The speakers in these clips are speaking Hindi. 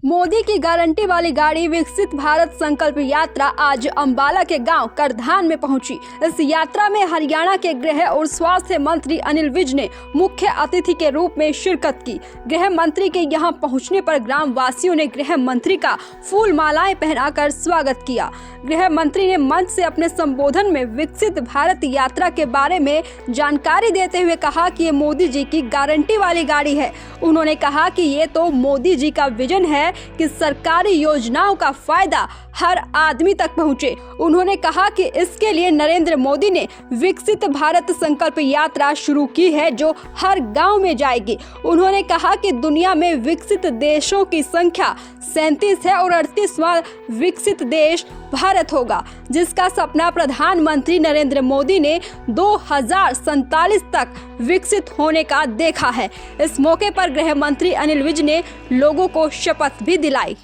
मोदी की गारंटी वाली गाड़ी विकसित भारत संकल्प यात्रा आज अंबाला के गांव करधान में पहुंची। इस यात्रा में हरियाणा के गृह और स्वास्थ्य मंत्री अनिल विज ने मुख्य अतिथि के रूप में शिरकत की। गृह मंत्री के यहां पहुंचने पर ग्राम वासियों ने गृह मंत्री का फूल मालाएं पहनाकर स्वागत किया। गृह मंत्री ने मंच से अपने संबोधन में विकसित भारत यात्रा के बारे में जानकारी देते हुए कहा कि ये मोदी जी की गारंटी वाली गाड़ी है। उन्होंने कहा कि ये तो मोदी जी का विजन है कि सरकारी योजनाओं का फायदा हर आदमी तक पहुंचे। उन्होंने कहा कि इसके लिए नरेंद्र मोदी ने विकसित भारत संकल्प यात्रा शुरू की है जो हर गांव में जाएगी। उन्होंने कहा कि दुनिया में विकसित देशों की संख्या 37 है और 38वां विकसित देश भारत होगा, जिसका सपना प्रधानमंत्री नरेंद्र मोदी ने 2047 तक विकसित होने का देखा है। इस मौके पर गृह मंत्री अनिल विज ने लोगों को शपथ भी दिलाई।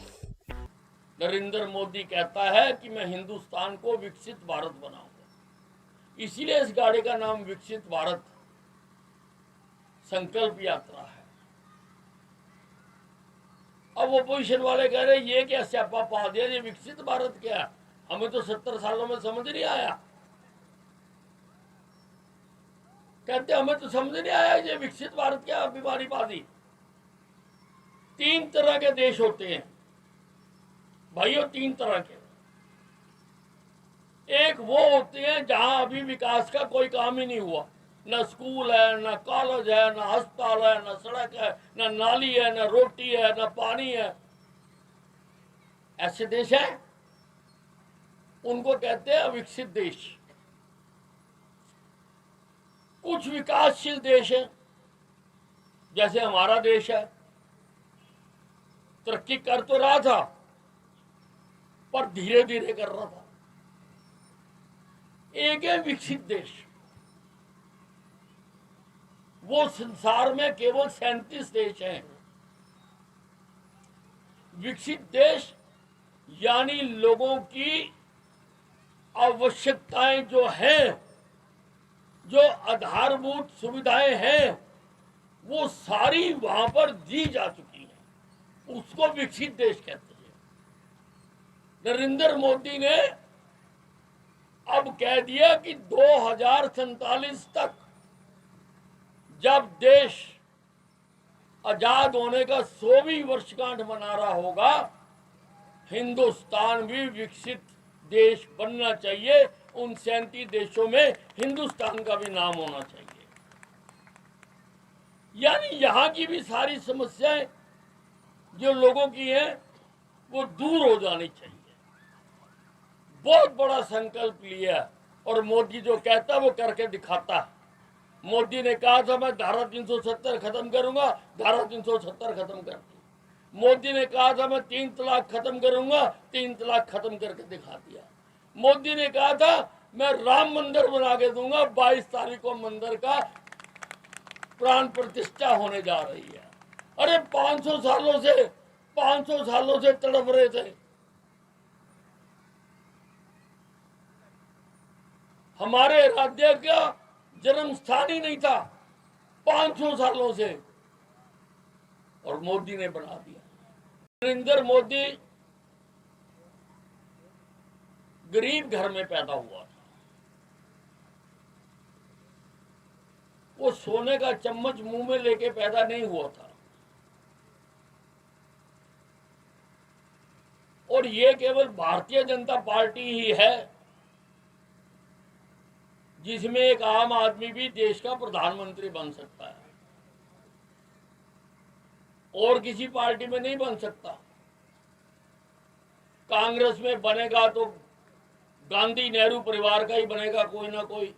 नरेंद्र मोदी कहता है कि मैं हिंदुस्तान को विकसित भारत बनाऊंगा, इसीलिए इस गाड़ी का नाम विकसित भारत संकल्प यात्रा है। अब अपोजिशन वाले कह रहे ये क्या स्यापा पा दिया, ये विकसित भारत क्या है, हमें तो 70 सालों में समझ नहीं आया। कहते हमें तो समझ नहीं आया ये विकसित भारत क्या बीमारी पा दी। 3 तरह के देश होते हैं भाइयों, 3 तरह के। एक वो होते हैं जहां अभी विकास का कोई काम ही नहीं हुआ, न स्कूल है, न कॉलेज है, न अस्पताल है, न सड़क है, न नाली है, न रोटी है, न पानी है। ऐसे देश हैं, उनको कहते हैं अविकसित देश। कुछ विकासशील देश हैं, जैसे हमारा देश है, तरक्की कर तो रहा था पर धीरे धीरे कर रहा था। एक है विकसित देश, वो संसार में केवल 37 देश हैं। विकसित देश यानी लोगों की आवश्यकताएं जो हैं, जो आधारभूत सुविधाएं हैं, वो सारी वहां पर दी जा चुकी हैं, उसको विकसित देश कहते हैं। नरेंद्र मोदी ने अब कह दिया कि 2047 तक जब देश आजाद होने का 100वीं वर्षगांठ मना रहा होगा, हिंदुस्तान भी विकसित देश बनना चाहिए। उन 37 देशों में हिंदुस्तान का भी नाम होना चाहिए। यानी यहां की भी सारी समस्याएं जो लोगों की हैं वो दूर हो जानी चाहिए। बहुत बड़ा संकल्प लिया और मोदी जो कहता है वो करके दिखाता है। मोदी ने कहा था मैं धारा 370 खत्म करूंगा, धारा 370 खत्म कर दी। मोदी ने कहा था मैं 3 तलाक खत्म करूंगा, 3 तलाक खत्म करके दिखा दिया। मोदी ने कहा था मैं राम मंदिर बना के दूंगा, 22 तारीख को मंदिर का प्राण प्रतिष्ठा होने जा रही है। अरे 500 सालों से तड़प रहे थे। हमारे राज्य का जन्म स्थान ही नहीं था 500 सालों से, और मोदी ने बना दिया। नरेंद्र मोदी गरीब घर में पैदा हुआ था। वो सोने का चम्मच मुंह में लेके पैदा नहीं हुआ था। और ये केवल भारतीय जनता पार्टी ही है जिसमें एक आम आदमी भी देश का प्रधानमंत्री बन सकता है, और किसी पार्टी में नहीं बन सकता। कांग्रेस में बनेगा तो गांधी नेहरू परिवार का ही बनेगा कोई ना कोई।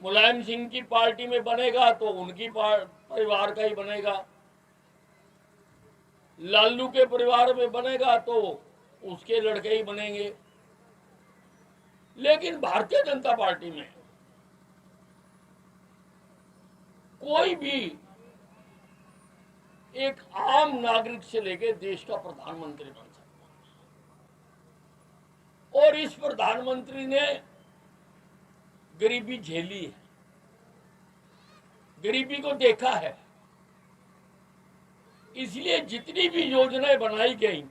मुलायम सिंह की पार्टी में बनेगा तो उनकी परिवार का ही बनेगा। लालू के परिवार में बनेगा तो उसके लड़के ही बनेंगे। लेकिन भारतीय जनता पार्टी में कोई भी एक आम नागरिक से लेकर देश का प्रधानमंत्री बन सकता है। और इस प्रधानमंत्री ने गरीबी झेली है, गरीबी को देखा है। इसलिए जितनी भी योजनाएं बनाई गई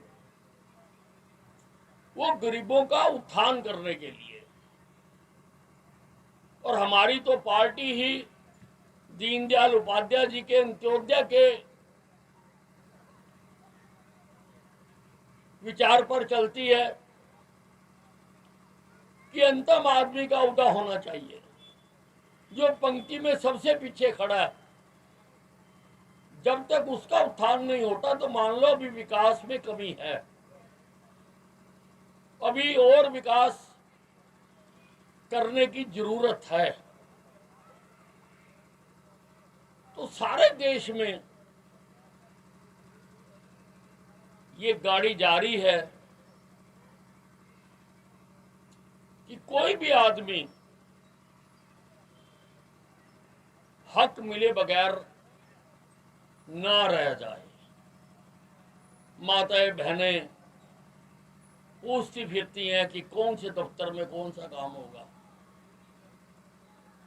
वो गरीबों का उत्थान करने के लिए, और हमारी तो पार्टी ही दीनदयाल उपाध्याय जी के अंत्योदय के विचार पर चलती है कि अंतिम आदमी का उदय होना चाहिए। जो पंक्ति में सबसे पीछे खड़ा है, जब तक उसका उत्थान नहीं होता तो मान लो अभी विकास में कमी है, अभी और विकास करने की जरूरत है। तो सारे देश में ये गाड़ी जारी है कि कोई भी आदमी हक मिले बगैर ना रह जाए। माताएं बहनें पूछती फिरती हैं कि कौन से दफ्तर में कौन सा काम होगा।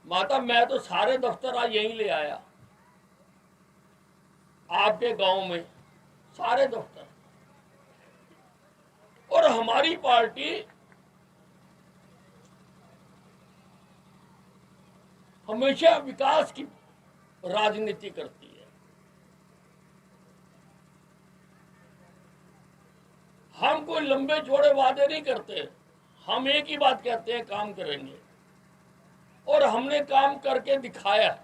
माता, मैं तो सारे दफ्तर आज यहीं ले आया, आपके गांव में सारे दफ्तर। और हमारी पार्टी हमेशा विकास की राजनीति करती है। हम कोई लंबे चौड़े वादे नहीं करते, हम एक ही बात कहते हैं, काम करेंगे, और हमने काम करके दिखाया।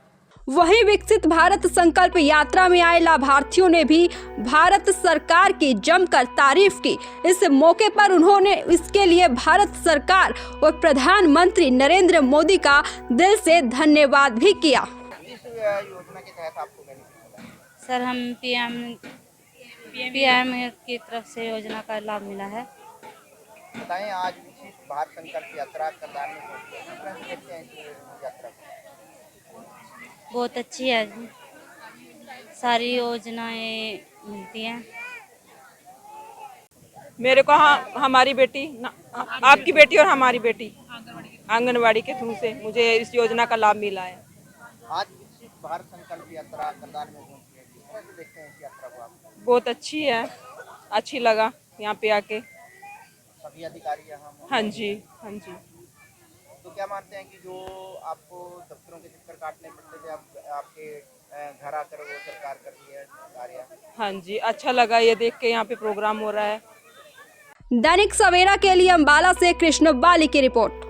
वहीं विकसित भारत संकल्प यात्रा में आए लाभार्थियों ने भी भारत सरकार की जमकर तारीफ की। इस मौके पर उन्होंने इसके लिए भारत सरकार और प्रधानमंत्री नरेंद्र मोदी का दिल से धन्यवाद भी किया। इस योजना के तहत आपको बेनिफिट मिला? सर, हम पीएम की तरफ से योजना का लाभ मिला है। बताएं, आज विकसित भारत संकल्प यात्रा करदार में पहुंची है, किस तरह से देखते हैं इस यात्रा को? बहुत अच्छी है, सारी योजनाएं मिलती हैं। मेरे को हमारी बेटी आपकी बेटी और हमारी बेटी आंगनवाड़ी के थ्रू से मुझे इस योजना का लाभ मिला है। आज विकसित भारत संकल्प यात्रा करदार में पहुंची है, किस तरह से देखते हैं इस यात्रा को आप? बहुत अच्छी है, अच्छी लगा यहाँ पे आके। सभी अधिकारी यहाँ मौजूद हाँ हैं। जी, हाँ जी। तो क्या मानते हैं कि जो आपको दफ्तरों के चक्कर काटने पड़ते थे, अब आपके घर आकर वो सरकार कर रही है कार्य? हाँ जी, अच्छा लगा ये देख के, यहाँ पे प्रोग्राम हो रहा है। दैनिक सवेरा के लिए अंबाला से कृष्ण बाली की रिपोर्ट।